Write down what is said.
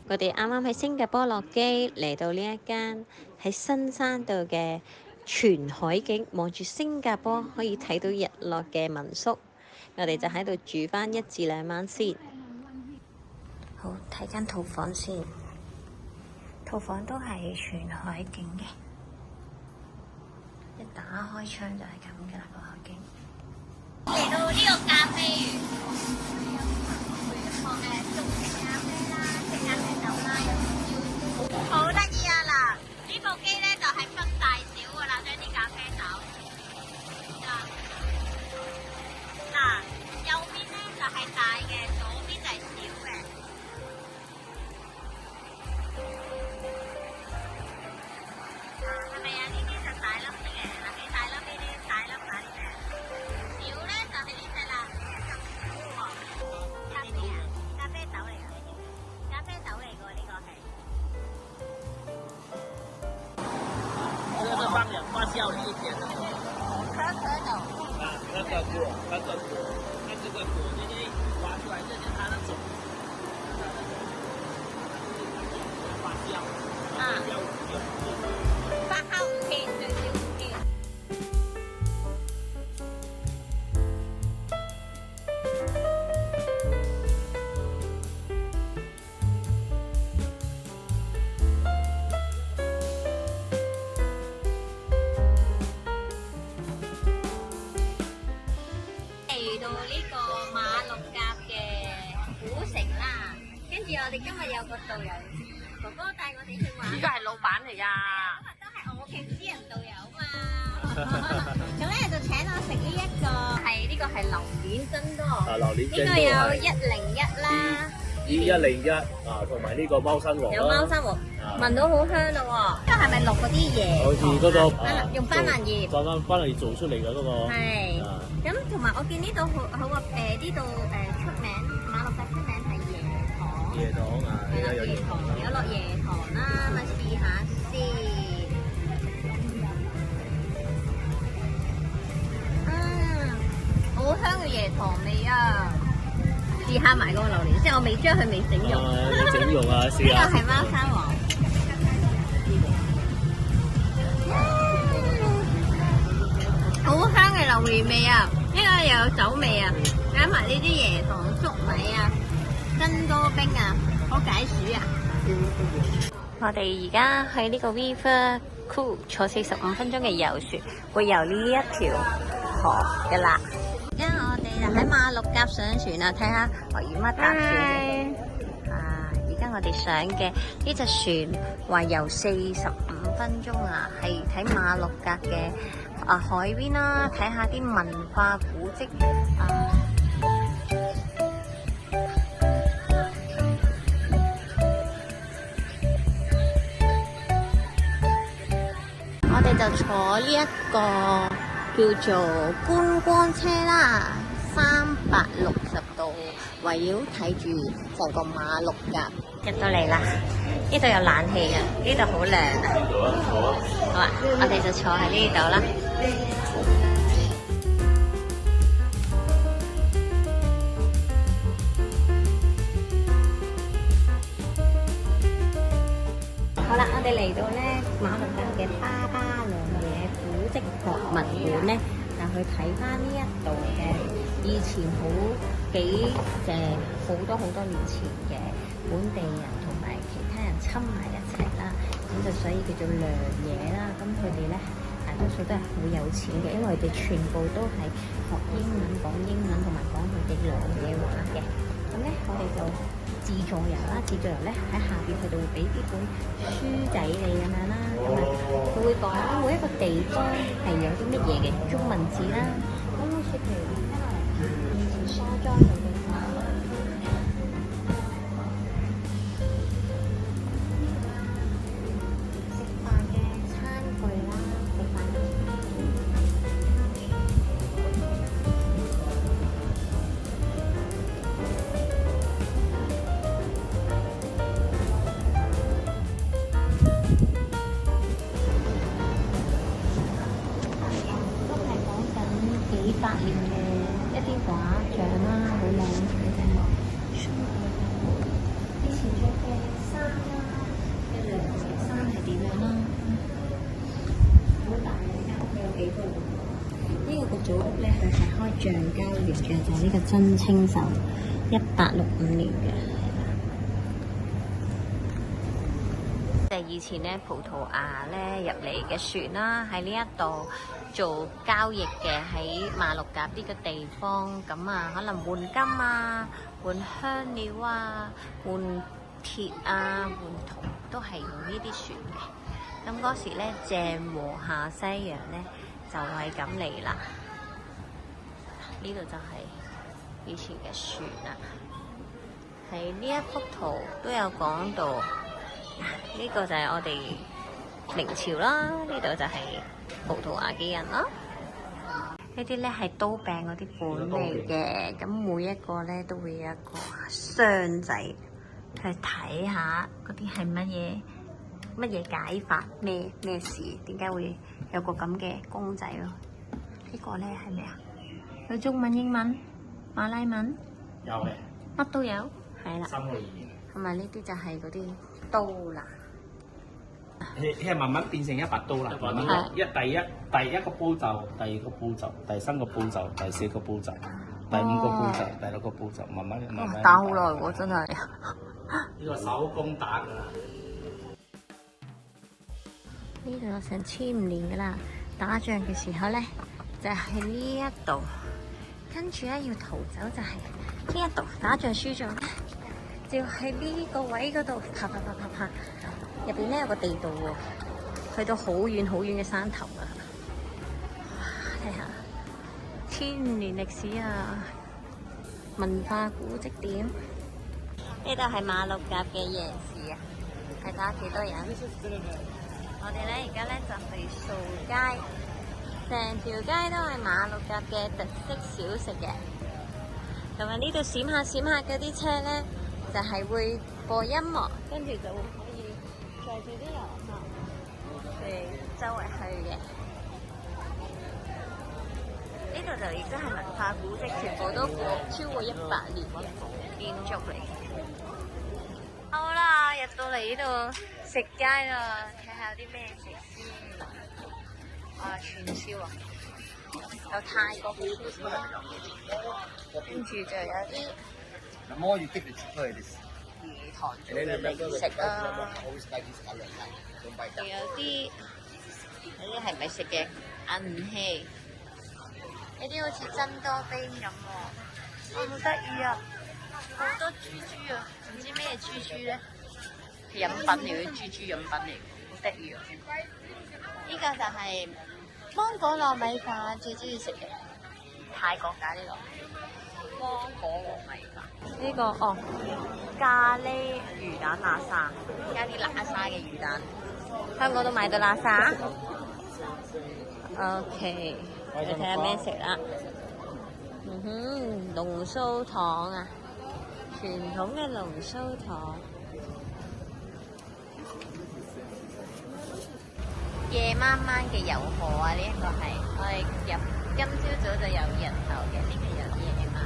我哋啱啱喺新加坡落機，嚟到呢一間喺新山度嘅全海景，望住新加坡可以睇到日落嘅民宿。我哋就喺度住返1至2晚先。好，睇間套房先。套房都係全海景嘅，一打開窗就係咁嘅啦，個海景。嚟到呢個咖啡園，仲食咖啡啦，食咖啡豆啦，好得意啊！嗱，呢部機咧就係分大小噶啦，將啲咖啡豆。嗱，右邊咧就係大嘅，左邊就係小嘅。係咪啊？呢啲就大粒啲嘅，嗱，幾大粒呢啲大粒啲嘅。小咧就係呢隻啦，咖啡啊，咖啡豆嚟㗎，咖啡豆嚟㗎呢個係。这个是放氧发酵一点的。可可豆。啊，可可果，可可果，那这个果这些挖出来，这是它的种，发酵，发酵發酵5天，最少5天。嚟到呢個馬六甲嘅古城啦，跟住我哋今日有個導遊哥哥帶我哋去玩。呢個係老闆嚟㗎。都係我嘅私人導遊嘛。咁咧就請我食呢一個呢個係榴蓮珍多。啊，榴蓮呢個有101啦。101啊，同埋呢個貓山王有貓山王，聞到好香咯喎！呢個係咪落嗰啲椰？好似嗰個用斑蘭葉。斑蘭葉做出嚟嘅嗰個。係。咁同埋我見呢度好啊呢度出名馬六甲出名係椰糖。椰糖啊，係啦，椰糖有落椰糖啦，咪試下先。好香嘅椰糖味啊！試下埋嗰個榴蓮先，我未將佢未整溶。整溶啊，試下。呢個係貓山王。好香嘅榴蓮味啊！呢個又有酒味啊，加埋呢啲椰糖粟米啊、珍多冰啊，好解暑啊！我哋而家喺呢個 River Cruise 坐45分鐘嘅遊船，會遊呢一條河嘅啦。而家我哋就喺馬六甲上船啦，睇下我姨媽搭船。而家我哋上嘅呢隻船話遊45分鐘啊，係睇馬六甲嘅海邊啦，睇下啲文化古蹟啊。我哋就坐呢一個叫做觀光車啦，360度圍繞睇住成個馬六甲。入到嚟啦，呢度有冷氣啊，呢度好涼啊。好啊，我哋就坐喺呢度啦。好啦，我哋嚟到咧馬六甲嘅巴巴兩嘢古蹟博物館咧，就去睇翻呢一度嘅以前好多年前嘅本地人同埋其他人侵埋一齊啦，咁就所以叫做良嘢啦。咁佢哋咧大多數都係好有錢嘅，因為佢哋全部都係學英文、講英文同埋講佢哋良嘢話嘅。咁咧我哋就自助遊啦，自助遊咧喺下邊佢哋會俾啲本書仔你咁樣啦，咁啊佢會講每一個地方係有啲乜嘢嘅中文字啦，咁好似譬如以前沙莊嘅地方，食飯嘅餐具啦，食飯嘅幾百年嘅一啲畫像啦，好靚祖屋咧，佢係開橡膠月嘅，就係呢個真清酒，1865年嘅。就係以前咧葡萄牙咧入嚟嘅船啦，喺呢一度做交易嘅，喺馬六甲呢個地方，咁啊可能換金啊、換香料啊、換鐵啊、換銅都係用呢啲船嘅。咁嗰時咧，鄭和下西洋咧就係咁嚟啦。呢度就係以前嘅船啦。喺呢一幅圖都有講到。呢個就係我哋明朝啦，呢度就係葡萄牙嘅人啦。呢啲咧係刀柄嗰啲本嚟嘅，咁每一個咧都會有一個箱仔，去睇下嗰啲係乜嘢解法，咩事，點解會有個咁嘅公仔咯？呢個咧係咩啊？有中文、英文、馬拉文，有嘅，乜都有，係啦。 3個語言。同埋呢啲就係嗰啲刀啦。係慢慢變成一把刀啦。慢慢第一個步驟，第二個步驟，第三個步驟，第四個步驟，第五個步驟，第六個步驟，慢慢。打好耐喎，真係。呢個手工打㗎啦。呢度有成1500年㗎啦。打仗嘅時候咧，就喺呢一度，跟住咧要逃走就係呢一度。打仗輸咗。就喺呢個位嗰度爬，入邊咧有個地道喎，去到好遠嘅山頭啊！睇下1000年歷史啊，文化古蹟點。呢度係馬六甲嘅夜市啊，睇下幾多人。我哋咧而家咧就去掃街，成條街都係馬六甲嘅特色小食嘅。同埋呢度閃下嗰啲車咧。就係會播音樂，跟住就會可以載住啲遊客去周圍去嘅。呢度就亦都係文化古蹟，全部都超過100年嘅建築嚟。好啦，入到嚟呢度食街啦，睇下有啲咩食先。串燒啊，有泰國嘅串燒，跟住就有啲。魚塘做嘅零食啦，仲有啲係咪食嘅銀器？呢啲好似珍多冰咁喎，好得意啊！好多豬啊，唔知咩豬咧？飲品嚟嘅豬飲品嚟，好得意啊！呢個就係芒果糯米飯，最中意食嘅泰國㗎呢個。芒果糯米飯呢個咖喱魚蛋喇沙，加啲喇沙嘅魚蛋。香港都買到喇沙。OK， 你睇下咩食啦？龍鬚糖啊，傳統嘅龍鬚糖。夜晚嘅遊河啊，呢一個係我哋今朝早就有人頭嘅，呢個有夜晚。